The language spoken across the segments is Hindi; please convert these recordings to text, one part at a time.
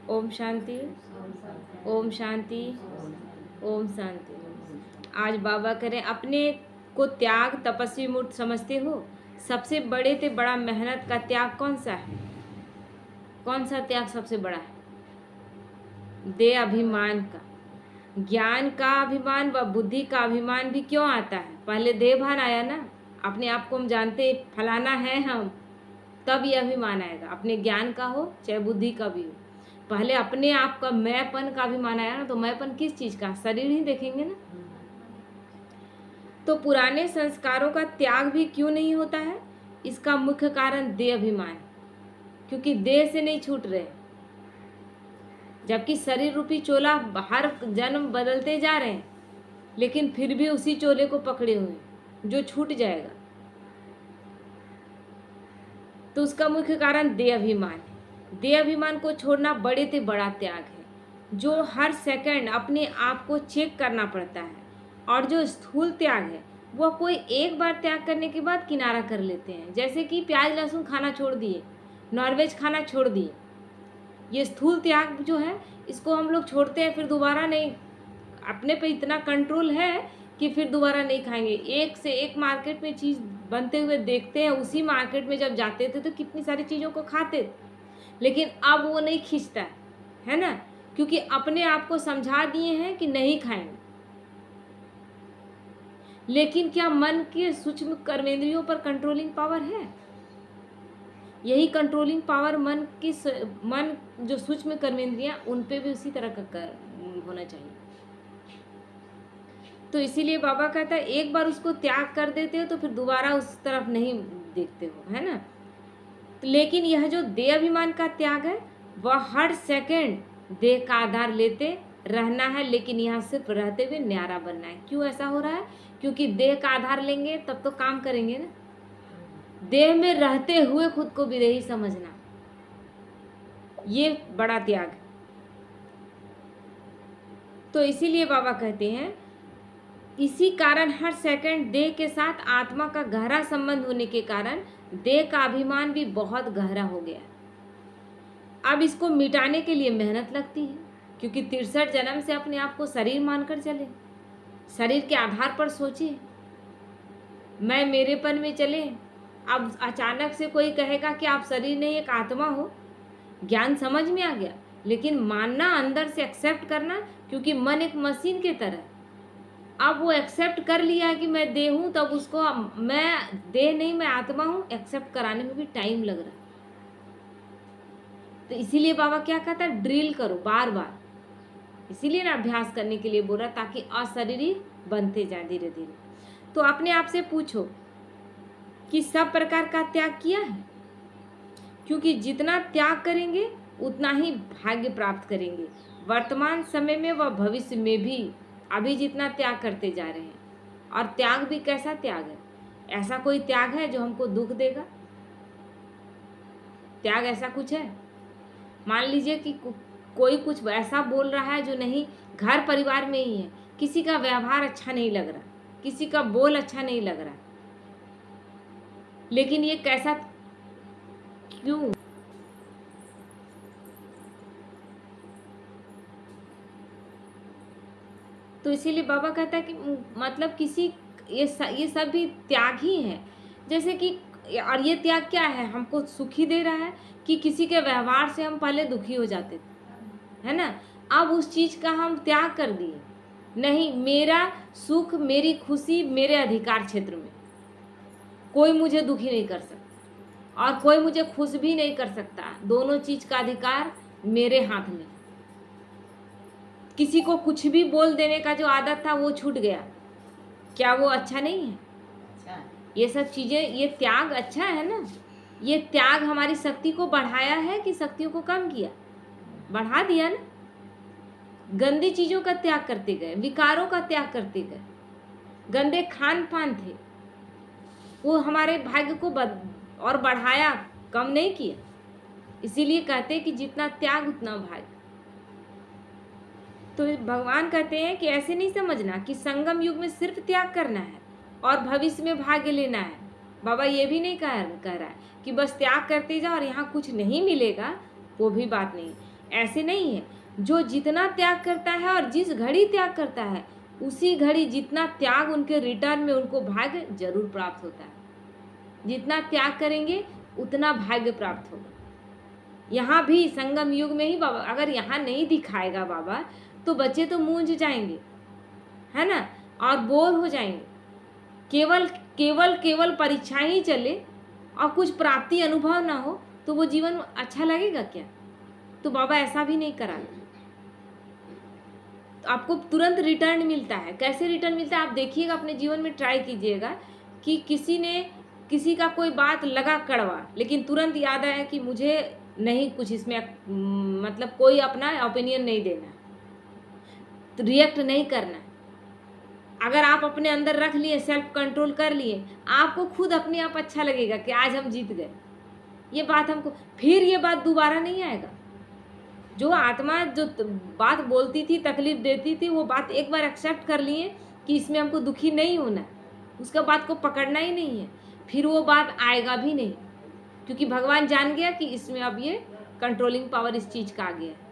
ओम शांति, ओम शांति, ओम शांति। आज बाबा करें अपने को त्याग तपस्वी मूर्त समझते हो? सबसे बड़े से बड़ा मेहनत का त्याग कौन सा है? कौन सा त्याग सबसे बड़ा है? देह अभिमान का। ज्ञान का अभिमान व बुद्धि का अभिमान भी क्यों आता है? पहले देह भान आया ना, अपने आप को हम जानते फलाना है हम, तब ये अभिमान आएगा। अपने ज्ञान का हो चाहे बुद्धि का भी हो, पहले अपने आप का मैंपन का अभिमान आया ना, तो मैंपन किस चीज का? शरीर ही देखेंगे ना। तो पुराने संस्कारों का त्याग भी क्यों नहीं होता है? इसका मुख्य कारण देह अभिमान, क्योंकि देह से नहीं छूट रहे, जबकि शरीर रूपी चोला हर जन्म बदलते जा रहे हैं, लेकिन फिर भी उसी चोले को पकड़े हुए हैं जो छूट जाएगा। तो उसका मुख्य कारण देह अभिमान है। देह अभिमान को छोड़ना बड़े से बड़ा त्याग है, जो हर सेकंड अपने आप को चेक करना पड़ता है। और जो स्थूल त्याग है वह कोई एक बार त्याग करने के बाद किनारा कर लेते हैं, जैसे कि प्याज लहसुन खाना छोड़ दिए, नॉनवेज खाना छोड़ दिए। ये स्थूल त्याग जो है, इसको हम लोग छोड़ते हैं, फिर दोबारा नहीं, अपने पे इतना कंट्रोल है कि फिर दोबारा नहीं खाएंगे। एक से एक मार्केट में चीज़ बनते हुए देखते हैं, उसी मार्केट में जब जाते थे तो कितनी सारी चीज़ों को खाते थे, लेकिन अब वो नहीं खींचता है ना, क्योंकि अपने आप को समझा दिए हैं कि नहीं खाएंगे। लेकिन क्या मन के सूक्ष्म कर्मेंद्रियों पर कंट्रोलिंग पावर है? यही कंट्रोलिंग पावर मन जो सूक्ष्म कर्मेंद्रियां, उन पे भी उसी तरह का होना चाहिए। तो इसीलिए बाबा कहता है एक बार उसको त्याग कर देते हो तो फिर दोबारा उस तरफ नहीं देखते हो, है ना। तो लेकिन यह जो देह अभिमान का त्याग है, वह हर सेकंड देह का आधार लेते रहना है, लेकिन यहाँ सिर्फ रहते हुए न्यारा बनना है। क्यों ऐसा हो रहा है? क्योंकि देह का आधार लेंगे तब तो काम करेंगे ना। देह में रहते हुए खुद को विदेही समझना, ये बड़ा त्याग है। तो इसीलिए बाबा कहते हैं, इसी कारण हर सेकंड देह के साथ आत्मा का गहरा संबंध होने के कारण देह का अभिमान भी बहुत गहरा हो गया। अब इसको मिटाने के लिए मेहनत लगती है, क्योंकि 63 जन्म से अपने आप को शरीर मानकर चले, शरीर के आधार पर सोचे, मैं मेरेपन में चले। अब अचानक से कोई कहेगा कि आप शरीर नहीं एक आत्मा हो, ज्ञान समझ में आ गया, लेकिन मानना, अंदर से एक्सेप्ट करना, क्योंकि मन एक मशीन के तरह, अब वो एक्सेप्ट कर लिया है कि मैं देह हूँ, तब उसको मैं देह नहीं मैं आत्मा हूँ एक्सेप्ट कराने में भी टाइम लग रहा है। तो इसीलिए बाबा क्या कहता है, ड्रिल करो बार बार। इसीलिए ना अभ्यास करने के लिए बोल रहा, ताकि अशरीरी बनते जाए धीरे धीरे। तो अपने आप से पूछो कि सब प्रकार का त्याग किया है, क्योंकि जितना त्याग करेंगे उतना ही भाग्य प्राप्त करेंगे, वर्तमान समय में व भविष्य में भी। अभी जितना त्याग करते जा रहे हैं, और त्याग भी कैसा त्याग है? ऐसा कोई त्याग है जो हमको दुख देगा? त्याग ऐसा कुछ है? मान लीजिए कि कोई कुछ ऐसा बोल रहा है जो नहीं, घर परिवार में ही है, किसी का व्यवहार अच्छा नहीं लग रहा, किसी का बोल अच्छा नहीं लग रहा, लेकिन ये कैसा, क्यों? तो इसीलिए बाबा कहता है कि मतलब किसी ये सब भी त्याग ही है। जैसे कि, और ये त्याग क्या है? हमको सुखी दे रहा है कि किसी के व्यवहार से हम पहले दुखी हो जाते थे, है ना। अब उस चीज़ का हम त्याग कर दिए, नहीं, मेरा सुख, मेरी खुशी मेरे अधिकार क्षेत्र में, कोई मुझे दुखी नहीं कर सकता और कोई मुझे खुश भी नहीं कर सकता। दोनों चीज़ का अधिकार मेरे हाथ में। किसी को कुछ भी बोल देने का जो आदत था वो छूट गया, क्या वो अच्छा नहीं है? अच्छा। ये सब चीज़ें, ये त्याग अच्छा है ना। ये त्याग हमारी शक्ति को बढ़ाया है कि शक्तियों को कम किया? बढ़ा दिया ना। गंदी चीज़ों का त्याग करते गए, विकारों का त्याग करते गए, गंदे खान पान थे, वो हमारे भाग्य को और बढ़ाया, कम नहीं किया। इसीलिए कहते हैं कि जितना त्याग उतना भाग्य। तो भगवान कहते हैं कि ऐसे नहीं समझना कि संगम युग में सिर्फ त्याग करना है और भविष्य में भाग्य लेना है। बाबा ये भी नहीं कह रहा है कि बस त्याग करते जाओ और यहाँ कुछ नहीं मिलेगा, वो भी बात नहीं। ऐसे नहीं है। जो जितना त्याग करता है और जिस घड़ी त्याग करता है, उसी घड़ी जितना त्याग उनके रिटर्न में उनको भाग्य जरूर प्राप्त होता है। जितना त्याग करेंगे उतना भाग्य प्राप्त होगा। यहाँ भी संगम युग में ही बाबा, अगर यहाँ नहीं दिखाएगा बाबा, तो बच्चे तो मूंझ जाएंगे, है ना, और बोर हो जाएंगे। केवल केवल केवल परीक्षा ही चले और कुछ प्राप्ति अनुभव ना हो तो वो जीवन अच्छा लगेगा क्या? तो बाबा ऐसा भी नहीं करा। तो आपको तुरंत रिटर्न मिलता है। कैसे रिटर्न मिलता है आप देखिएगा, अपने जीवन में ट्राई कीजिएगा कि किसी का कोई बात लगा कड़वा, लेकिन तुरंत याद आया कि मुझे नहीं कुछ इसमें मतलब कोई अपना ओपिनियन नहीं देना, तो रिएक्ट नहीं करना। अगर आप अपने अंदर रख लिए, सेल्फ कंट्रोल कर लिए, आपको खुद अपने आप अच्छा लगेगा कि आज हम जीत गए। ये बात हमको, फिर ये बात दोबारा नहीं आएगा। जो आत्मा जो बात बोलती थी, तकलीफ देती थी, वो बात एक बार एक्सेप्ट कर लिए कि इसमें हमको दुखी नहीं होना, उसका बात को पकड़ना ही नहीं है, फिर वो बात आएगा भी नहीं, क्योंकि भगवान जान गया कि इसमें अब ये कंट्रोलिंग पावर इस चीज़ का आ गया है।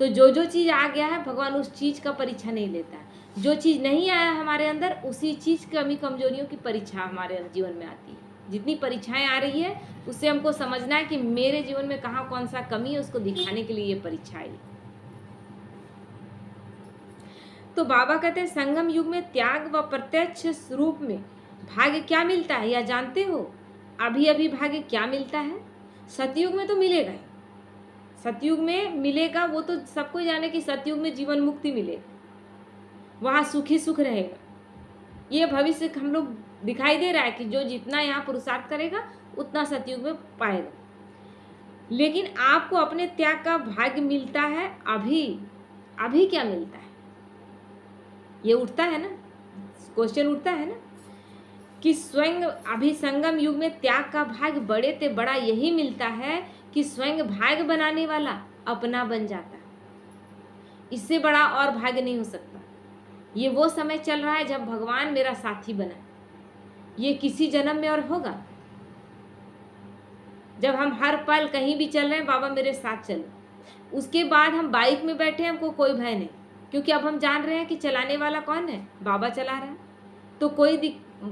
तो जो चीज़ आ गया है, भगवान उस चीज़ का परीक्षा नहीं लेता है। जो चीज़ नहीं आया हमारे अंदर, उसी चीज़ की कमी कमजोरियों की परीक्षा हमारे जीवन में आती है। जितनी परीक्षाएं आ रही है, उससे हमको समझना है कि मेरे जीवन में कहाँ कौन सा कमी है, उसको दिखाने के लिए ये परीक्षा आई। तो बाबा कहते हैं संगम युग में त्याग व प्रत्यक्ष रूप में भाग्य क्या मिलता है, या जानते हो? अभी अभी भाग्य क्या मिलता है? सतयुग में तो मिलेगा ही, सतयुग में मिलेगा, वो तो सबको जाने कि सतयुग में जीवन मुक्ति मिलेगा, वहाँ सुखी सुख रहेगा। ये भविष्य हम लोग दिखाई दे रहा है कि जो जितना यहाँ पुरुषार्थ करेगा उतना सतयुग में पाएगा। लेकिन आपको अपने त्याग का भाग्य मिलता है अभी। अभी क्या मिलता है, ये उठता है ना, क्वेश्चन उठता है ना कि स्वयं अभी संगम युग में त्याग का भाग्य बड़े ते बड़ा यही मिलता है कि स्वयं भाग्य बनाने वाला अपना बन जाता है। इससे बड़ा और भाग्य नहीं हो सकता। ये वो समय चल रहा है जब भगवान मेरा साथी बना। ये किसी जन्म में और होगा, जब हम हर पल कहीं भी चल रहे हैं, बाबा मेरे साथ चलो। उसके बाद हम बाइक में बैठे, हमको कोई भय नहीं, क्योंकि अब हम जान रहे हैं कि चलाने वाला कौन है, बाबा चला रहा है, तो कोई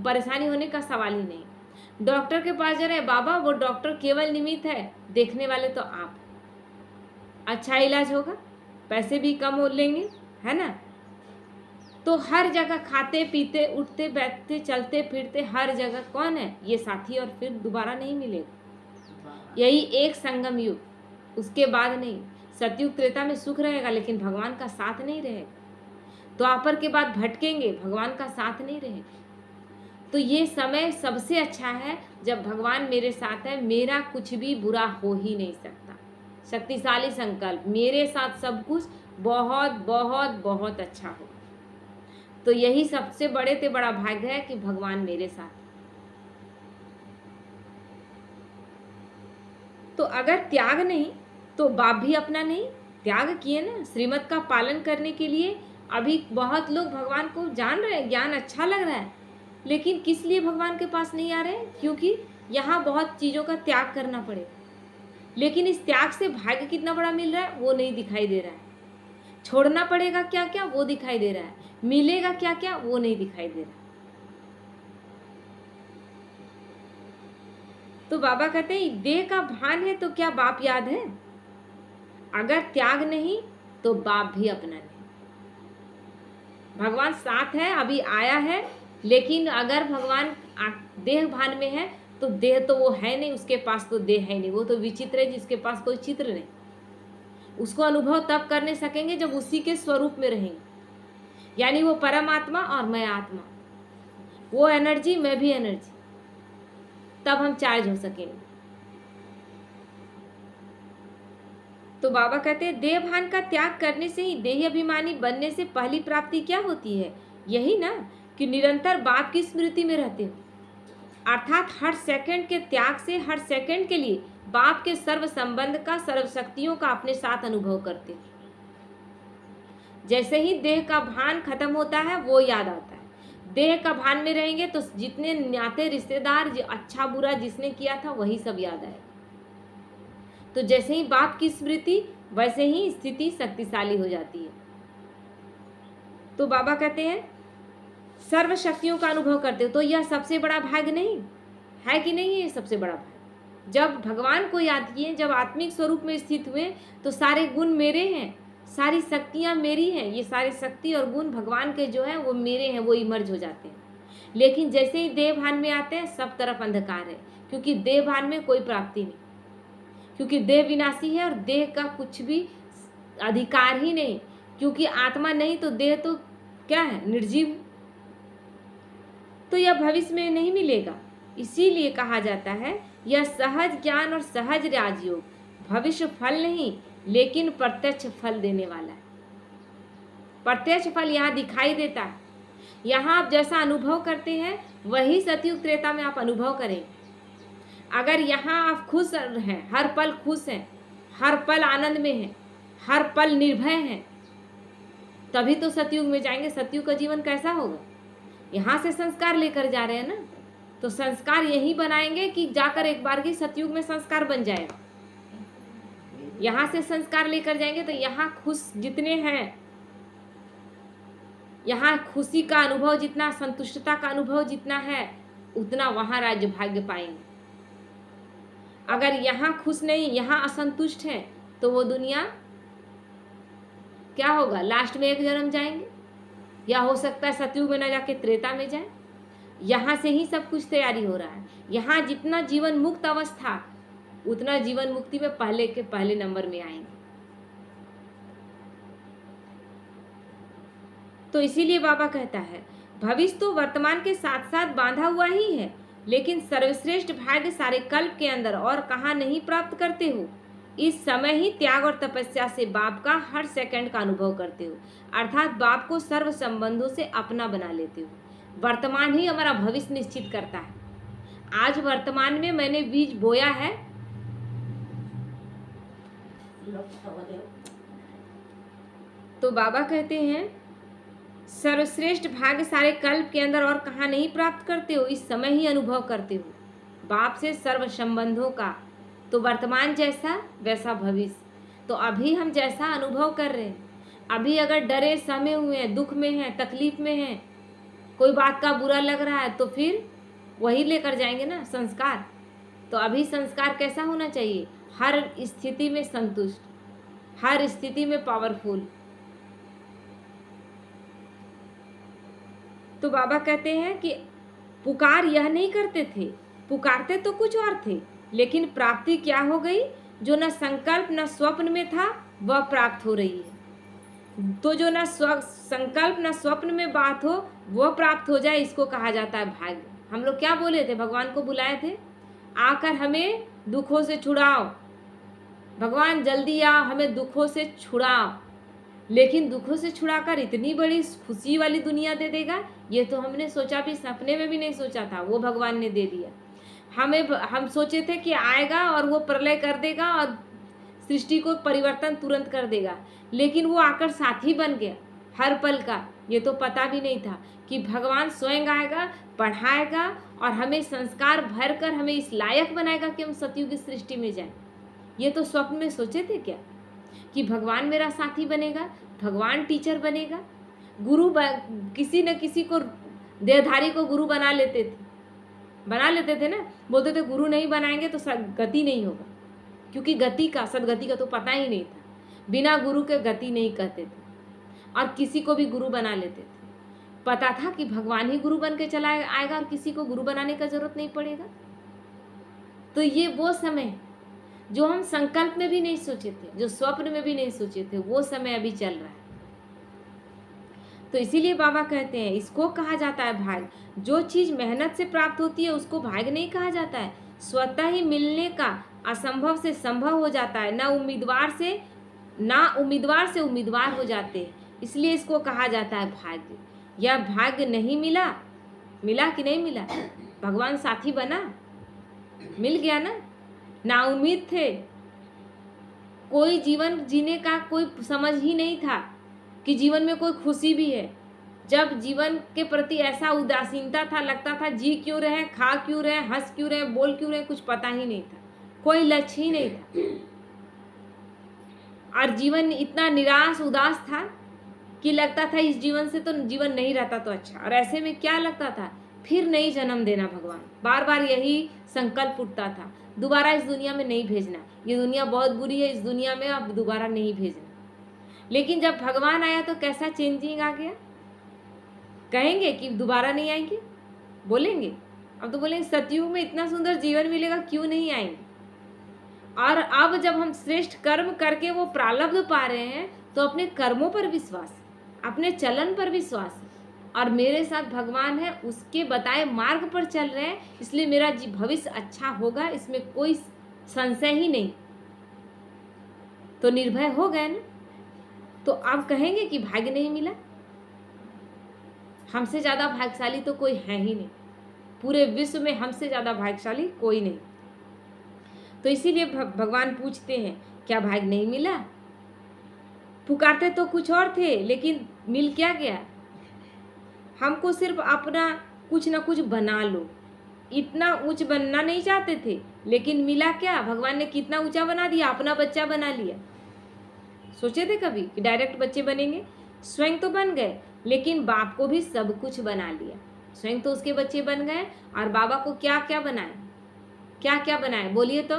परेशानी होने का सवाल ही नहीं। डॉक्टर के पास जा रहे हैं, बाबा वो डॉक्टर केवल निमित्त है, देखने वाले तो आप। अच्छा इलाज होगा, पैसे भी कम हो लेंगे, है ना। तो हर जगह खाते पीते उठते बैठते चलते फिरते हर जगह कौन है, ये साथी, और फिर दोबारा नहीं मिलेगा। यही एक संगम युग, उसके बाद नहीं। सतयुग त्रेता में सुख रहेगा, लेकिन भगवान का साथ नहीं रहेगा। द्वापर के बाद भटकेंगे, भगवान का साथ नहीं रहेगा। तो ये समय सबसे अच्छा है जब भगवान मेरे साथ है, मेरा कुछ भी बुरा हो ही नहीं सकता। शक्तिशाली संकल्प, मेरे साथ सब कुछ बहुत बहुत बहुत अच्छा हो। तो यही सबसे बड़े से बड़ा भाग्य है कि भगवान मेरे साथ। तो अगर त्याग नहीं तो बाप भी अपना नहीं। त्याग किए ना, श्रीमत का पालन करने के लिए। अभी बहुत लोग भगवान को जान रहे हैं, ज्ञान अच्छा लग रहा है, लेकिन किस लिए भगवान के पास नहीं आ रहे हैं? क्योंकि यहाँ बहुत चीज़ों का त्याग करना पड़ेगा। लेकिन इस त्याग से भाग्य कितना बड़ा मिल रहा है वो नहीं दिखाई दे रहा है। छोड़ना पड़ेगा क्या क्या वो दिखाई दे रहा है, मिलेगा क्या क्या वो नहीं दिखाई दे रहा। तो बाबा कहते हैं देह का भान है तो क्या बाप याद है? अगर त्याग नहीं तो बाप भी अपना नहीं। भगवान साथ है, अभी आया है, लेकिन अगर भगवान देह भान में है तो देह तो वो है नहीं, उसके पास तो देह है नहीं। वो तो विचित्र है जिसके पास कोई चित्र नहीं। उसको अनुभव तब करने सकेंगे जब उसी के स्वरूप में रहेंगे, यानी वो परमात्मा और मैं आत्मा, वो एनर्जी मैं भी एनर्जी, तब हम चार्ज हो सकेंगे। तो बाबा कहते हैं देह भान का त्याग करने से ही, देह अभिमानी बनने से पहली प्राप्ति क्या होती है? यही ना कि निरंतर बाप की स्मृति में रहते हो, अर्थात हर सेकंड के त्याग से हर सेकंड के लिए बाप के सर्व संबंध का, सर्व शक्तियों का अपने साथ अनुभव करते हो। जैसे ही देह का भान खत्म होता है वो याद आता है। देह का भान में रहेंगे तो जितने नाते रिश्तेदार, अच्छा बुरा जिसने किया था वही सब याद आएगा। तो जैसे ही बाप की स्मृति वैसे ही स्थिति शक्तिशाली हो जाती है। तो बाबा कहते हैं सर्व शक्तियों का अनुभव करते हो, तो यह सबसे बड़ा भाग्य नहीं है कि नहीं है? ये सबसे बड़ा भाग्य, जब भगवान को याद किए, जब आत्मिक स्वरूप में स्थित हुए, तो सारे गुण मेरे हैं, सारी शक्तियाँ मेरी हैं, ये सारी शक्ति और गुण भगवान के जो हैं वो मेरे हैं, वो इमर्ज हो जाते हैं। लेकिन जैसे ही देह भान में आते हैं, सब तरफ अंधकार है, क्योंकि देह भान में कोई प्राप्ति नहीं, क्योंकि देह विनाशी है और देह का कुछ भी अधिकार ही नहीं, क्योंकि आत्मा नहीं तो देह तो क्या है? निर्जीव। तो यह भविष्य में नहीं मिलेगा। इसीलिए कहा जाता है यह सहज ज्ञान और सहज राजयोग भविष्य फल नहीं, लेकिन प्रत्यक्ष फल देने वाला है। प्रत्यक्ष फल यहाँ दिखाई देता है। यहाँ आप जैसा अनुभव करते हैं वही सतयुग त्रेता में आप अनुभव करें। अगर यहाँ आप खुश हैं, हर पल खुश हैं, हर पल आनंद में हैं, हर पल निर्भय हैं, तभी तो सतयुग में जाएंगे। सतयुग का जीवन कैसा होगा? यहाँ से संस्कार लेकर जा रहे हैं ना, तो संस्कार यही बनाएंगे कि जाकर एक बार की सतयुग में संस्कार बन जाएगा। यहाँ से संस्कार लेकर जाएंगे तो यहाँ खुश जितने हैं, यहाँ खुशी का अनुभव जितना, संतुष्टता का अनुभव जितना है, उतना वहाँ राज्य भाग्य पाएंगे। अगर यहाँ खुश नहीं, यहाँ असंतुष्ट है, तो वो दुनिया क्या होगा? लास्ट में एक जन्म जाएंगे, या हो सकता है सतयुग में न जाके त्रेता में जाए। यहाँ से ही सब कुछ तैयारी हो रहा है। यहाँ जितना जीवन मुक्त अवस्था, उतना जीवन मुक्ति में पहले के पहले नंबर में आएंगे। तो इसीलिए बाबा कहता है भविष्य तो वर्तमान के साथ साथ बांधा हुआ ही है, लेकिन सर्वश्रेष्ठ भाग्य सारे कल्प के अंदर और कहाँ नहीं प्राप्त करते हो। इस समय ही त्याग और तपस्या से बाप का हर सेकंड का अनुभव करते हो, अर्थात बाप को सर्व संबंधों से अपना बना लेते हो। वर्तमान ही हमारा भविष्य निश्चित करता है। आज वर्तमान में मैंने बीज बोया है, तो बाबा कहते हैं सर्वश्रेष्ठ भाग्य सारे कल्प के अंदर और कहाँ नहीं प्राप्त करते हो, इस समय ही अनुभव करते हो बाप से सर्व संबंधों का। तो वर्तमान जैसा वैसा भविष्य। तो अभी हम जैसा अनुभव कर रहे हैं, अभी अगर डरे सहमे हुए हैं, दुख में हैं, तकलीफ में हैं, कोई बात का बुरा लग रहा है, तो फिर वही लेकर जाएंगे ना संस्कार। तो अभी संस्कार कैसा होना चाहिए? हर स्थिति में संतुष्ट, हर स्थिति में पावरफुल। तो बाबा कहते हैं कि पुकार यह नहीं करते थे, पुकारते तो कुछ और थे, लेकिन प्राप्ति क्या हो गई? जो न संकल्प न स्वप्न में था वह प्राप्त हो रही है। तो जो न संकल्प न स्वप्न में बात हो वह प्राप्त हो जाए, इसको कहा जाता है भाग्य। हम लोग क्या बोले थे? भगवान को बुलाए थे, आकर हमें दुखों से छुड़ाओ, भगवान जल्दी आओ, हमें दुखों से छुड़ाओ। लेकिन दुखों से छुड़ाकर इतनी बड़ी खुशी वाली दुनिया दे देगा, ये तो हमने सोचा भी, सपने में भी नहीं सोचा था, वो भगवान ने दे दिया। हम सोचे थे कि आएगा और वो प्रलय कर देगा और सृष्टि को परिवर्तन तुरंत कर देगा, लेकिन वो आकर साथी बन गया हर पल का। ये तो पता भी नहीं था कि भगवान स्वयं आएगा, पढ़ाएगा और हमें संस्कार भर कर हमें इस लायक बनाएगा कि हम सतयुग की सृष्टि में जाएं। ये तो स्वप्न में सोचे थे क्या कि भगवान मेरा साथी बनेगा, भगवान टीचर बनेगा, गुरु किसी न किसी को, देहधारी को गुरु बना लेते थे ना। बोलते थे गुरु नहीं बनाएंगे तो गति नहीं होगा, क्योंकि गति का, सदगति का तो पता ही नहीं था। बिना गुरु के गति नहीं कहते थे, और किसी को भी गुरु बना लेते थे। पता था कि भगवान ही गुरु बन के चला आएगा और किसी को गुरु बनाने का जरूरत नहीं पड़ेगा। तो ये वो समय जो हम संकल्प में भी नहीं सोचे थे, जो स्वप्न में भी नहीं सोचे थे, वो समय अभी चल रहा है। तो इसीलिए बाबा कहते हैं इसको कहा जाता है भाग्य। जो चीज मेहनत से प्राप्त होती है उसको भाग्य नहीं कहा जाता है, स्वतः ही मिलने का असंभव से संभव हो जाता है। ना उम्मीदवार से उम्मीदवार हो जाते हैं, इसलिए इसको कहा जाता है भाग्य। यह भाग्य नहीं मिला कि नहीं मिला? भगवान साथी बना, मिल गया ना। ना उम्मीद थे, कोई जीवन जीने का कोई समझ ही नहीं था कि जीवन में कोई खुशी भी है। जब जीवन के प्रति ऐसा उदासीनता था, लगता था जी क्यों रहे, खा क्यों रहे, हंस क्यों रहे, बोल क्यों रहे, कुछ पता ही नहीं था, कोई लक्ष्य ही नहीं था। और जीवन इतना निराश उदास था कि लगता था इस जीवन से तो जीवन नहीं रहता तो अच्छा। और ऐसे में क्या लगता था, फिर नहीं जन्म देना भगवान, बार बार यही संकल्प उठता था, दोबारा इस दुनिया में नहीं भेजना, ये दुनिया बहुत बुरी है, इस दुनिया में अब दोबारा नहीं भेजना। लेकिन जब भगवान आया तो कैसा चेंजिंग आ गया। कहेंगे कि दोबारा नहीं आएंगे, बोलेंगे, अब तो बोलेंगे सतयुग में इतना सुंदर जीवन मिलेगा, क्यों नहीं आएंगे। और अब जब हम श्रेष्ठ कर्म करके वो प्रारब्ध पा रहे हैं तो अपने कर्मों पर विश्वास, अपने चलन पर विश्वास, और मेरे साथ भगवान है, उसके बताए मार्ग पर चल रहे हैं, इसलिए मेरा भविष्य अच्छा होगा, इसमें कोई संशय ही नहीं। तो निर्भय हो गए ना। तो अब कहेंगे कि भाग्य नहीं मिला, हमसे ज़्यादा भाग्यशाली तो कोई है ही नहीं, पूरे विश्व में हमसे ज़्यादा भाग्यशाली कोई नहीं। तो इसीलिए भगवान पूछते हैं क्या भाग्य नहीं मिला। पुकारते तो कुछ और थे, लेकिन मिल क्या गया। हमको सिर्फ अपना कुछ ना कुछ बना लो, इतना ऊंच बनना नहीं चाहते थे, लेकिन मिला क्या, भगवान ने कितना ऊंचा बना दिया, अपना बच्चा बना लिया। सोचे थे कभी कि डायरेक्ट बच्चे बनेंगे, स्वयं तो बन गए, लेकिन बाप को भी सब कुछ बना लिया। स्वयं तो उसके बच्चे बन गए, और बाबा को क्या क्या बनाए, क्या क्या बनाए, बोलिए तो,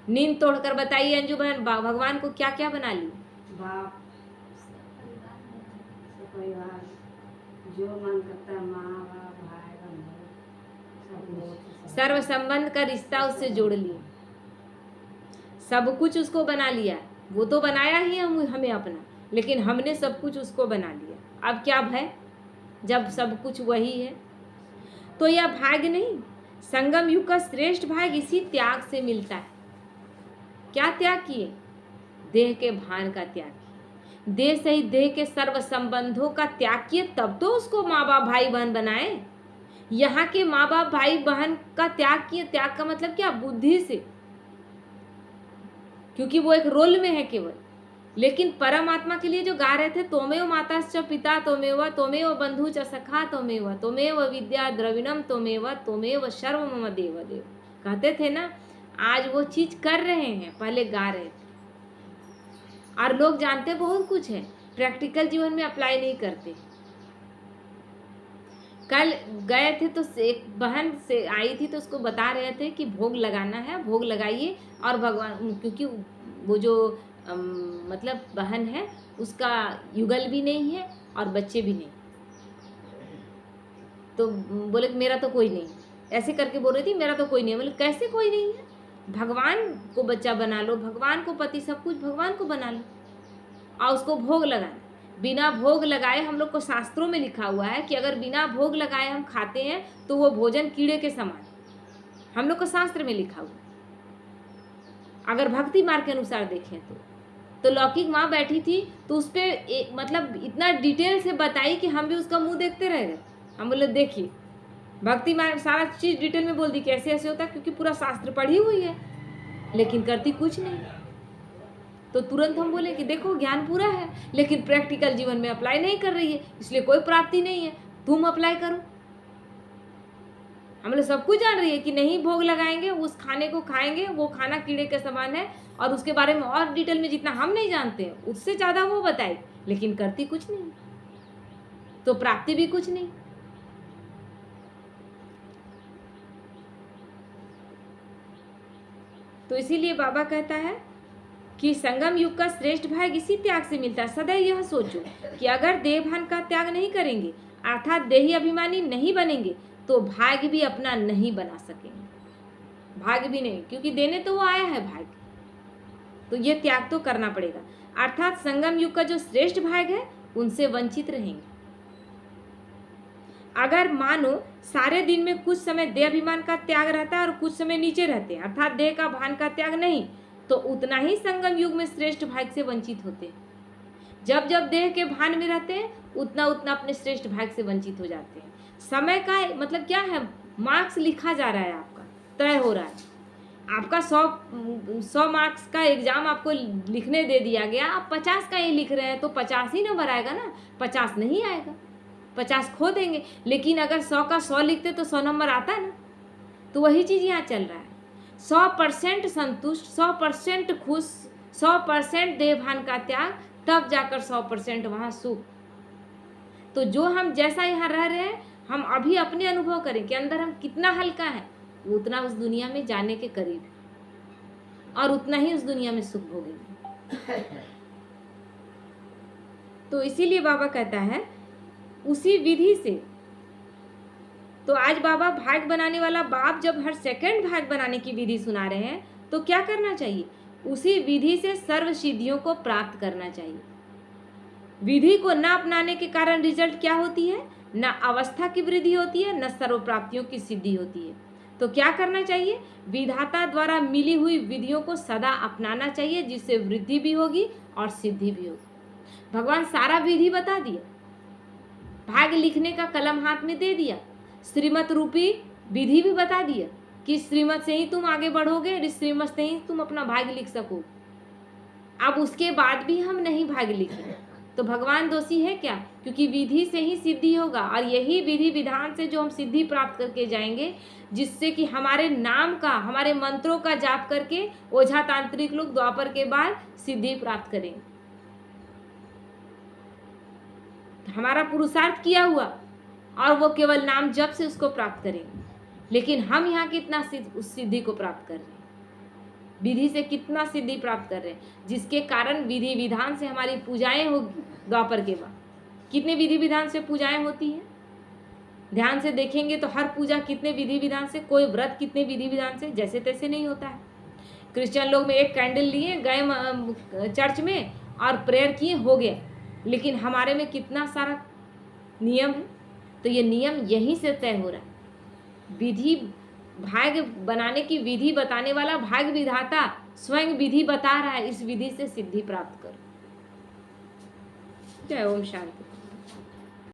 नींद तोड़कर बताइए अंजू बहन, भगवान को क्या क्या बना ली। बाप, परिवार, जो मन करता है, माँ बाप भाई बहन, सर्व संबंध का रिश्ता उससे जोड़ लिए, सब कुछ उसको बना लिया। वो तो बनाया ही हमें अपना, लेकिन हमने सब कुछ उसको बना लिया। अब क्या भय, जब सब कुछ वही है। तो यह भाग्य नहीं, संगम युग का श्रेष्ठ भाग्य इसी त्याग से मिलता है। क्या त्याग किए, देह के भान का त्याग किए, देह सहित देह के सर्व संबंधों का त्याग किए, तब तो उसको माँ बाप भाई बहन बनाए। यहाँ के माँ बाप भाई बहन का त्याग किए, त्याग का मतलब क्या, बुद्धि से, क्योंकि वो एक रोल में है केवल। लेकिन परमात्मा के लिए जो गा रहे थे, त्वमेव माता च पिता त्वमेव बंधु च सखा त्वमेव विद्या द्रविणम त्वमेव सर्व मम देव देव, कहते थे ना। आज वो चीज कर रहे हैं, पहले गा रहे थे। और लोग जानते बहुत कुछ है, प्रैक्टिकल जीवन में अप्लाई नहीं करते। कल गए थे तो एक बहन से आई थी, तो उसको बता रहे थे कि भोग लगाना है, भोग लगाइए। और भगवान, क्योंकि वो जो मतलब बहन है, उसका युगल भी नहीं है और बच्चे भी नहीं, तो बोले मेरा तो कोई नहीं, ऐसे करके बोल रही थी मेरा तो कोई नहीं है। बोले कैसे कोई नहीं है, भगवान को बच्चा बना लो, भगवान को पति, सब कुछ भगवान को बना लो, और उसको भोग लगाना। बिना भोग लगाए, हम लोग को शास्त्रों में लिखा हुआ है कि अगर बिना भोग लगाए हम खाते हैं तो वो भोजन कीड़े के समान, हम लोग को शास्त्र में लिखा हुआ। अगर भक्ति मार्ग के अनुसार देखें तो लौकिक माँ बैठी थी, तो उस पर मतलब इतना डिटेल से बताई कि हम भी उसका मुंह देखते रह गए। हम बोले देखिए, भक्ति मार्ग सारा चीज़ डिटेल में बोल दी कि ऐसे ऐसे होता है, क्योंकि पूरा शास्त्र पढ़ी हुई है, लेकिन करती कुछ नहीं। तो तुरंत हम बोले कि देखो ज्ञान पूरा है, लेकिन प्रैक्टिकल जीवन में अप्लाई नहीं कर रही है, इसलिए कोई प्राप्ति नहीं है, तुम अप्लाई करो। हम लोग सब कुछ जान रही है कि नहीं भोग लगाएंगे, उस खाने को खाएंगे, वो खाना कीड़े के समान है, और उसके बारे में और डिटेल में जितना हम नहीं जानते हैं उससे ज़्यादा वो बताई, लेकिन करती कुछ नहीं, तो प्राप्ति भी कुछ नहीं। तो इसीलिए बाबा कहता है कि संगम युग का श्रेष्ठ भाग इसी त्याग से मिलता है। सदैव यह सोचो कि अगर देहभान का त्याग नहीं करेंगे, अर्थात देही अभिमानी नहीं बनेंगे, तो भाग्य भी अपना नहीं बना सकेंगे। भाग्य भी नहीं, क्योंकि देने तो वो आया है भाग्य, तो ये त्याग तो करना पड़ेगा। अर्थात संगम युग का जो श्रेष्ठ भाग है, उनसे वंचित रहेंगे। अगर मानो सारे दिन में कुछ समय देह अभिमान का त्याग रहता है और कुछ समय नीचे रहते हैं, अर्थात देह का भान का त्याग नहीं, तो उतना ही संगम युग में श्रेष्ठ भाग से वंचित होते हैं। जब जब देह के भान में रहते हैं, उतना उतना अपने श्रेष्ठ भाग से वंचित हो जाते हैं। समय का मतलब क्या है, मार्क्स लिखा जा रहा है, आपका तय हो रहा है। आपका 100 मार्क्स का एग्जाम आपको लिखने दे दिया गया, आप 50 का ही लिख रहे हैं, तो 50 ही नंबर आएगा ना, 50 नहीं आएगा, 50 खो देंगे। लेकिन अगर 100 का 100 लिखते तो 100 नंबर आता है ना। तो वही चीज़ यहाँ चल रहा है, 100% संतुष्ट, 100% खुश, 100% देह भान का त्याग, तब जाकर 100% वहाँ सुख। तो जो हम जैसा यहाँ रह रहे हैं, हम अभी अपने अनुभव करें कि अंदर हम कितना हल्का है, उतना उस दुनिया में जाने के करीब है और उतना ही उस दुनिया में सुख भोगेंगे। तो इसीलिए बाबा कहता है उसी विधि से। तो आज बाबा भाग बनाने वाला बाप जब हर सेकंड भाग बनाने की विधि सुना रहे हैं, तो क्या करना चाहिए? उसी विधि से सर्व सिद्धियों को प्राप्त करना चाहिए। विधि को न अपनाने के कारण रिजल्ट क्या होती है? न अवस्था की वृद्धि होती है, न सर्व प्राप्तियों की सिद्धि होती है। तो क्या करना चाहिए? विधाता द्वारा मिली हुई विधियों को सदा अपनाना चाहिए, जिससे वृद्धि भी होगी और सिद्धि भी होगी। भगवान सारा विधि बता दिया, भाग लिखने का कलम हाथ में दे दिया, श्रीमत रूपी विधि भी बता दिया कि श्रीमत से ही तुम आगे बढ़ोगे, श्रीमत से ही तुम अपना भाग लिख सको। अब उसके बाद भी हम नहीं भाग लिखे तो भगवान दोषी है क्या? क्योंकि विधि से ही सिद्धि होगा और यही विधि विधान से जो हम सिद्धि प्राप्त करके जाएंगे, जिससे कि हमारे नाम का, हमारे मंत्रों का जाप करके ओझा तांत्रिक लोग द्वापर के बाद सिद्धि प्राप्त करेंगे। हमारा पुरुषार्थ किया हुआ और वो केवल नाम जप से उसको प्राप्त करेंगे। लेकिन हम यहाँ कितना उस सिद्धि को प्राप्त कर रहे हैं, विधि से कितना सिद्धि प्राप्त कर रहे हैं, जिसके कारण विधि विधान से हमारी पूजाएं होगी। द्वापर के बाद कितने विधि विधान से पूजाएं होती हैं? ध्यान से देखेंगे तो हर पूजा कितने विधि विधान से, कोई व्रत कितने विधि विधान से, जैसे तैसे नहीं होता है। क्रिश्चियन लोग में एक कैंडल लिए गए चर्च में और प्रेयर किए, हो गया। लेकिन हमारे में कितना सारा नियम है। तो ये नियम यहीं से तय हो रहा है। विधि भाग बनाने की विधि बताने वाला भाग विधाता स्वयं विधि बता रहा है, इस विधि से सिद्धि प्राप्त करो। जय ओम शांति।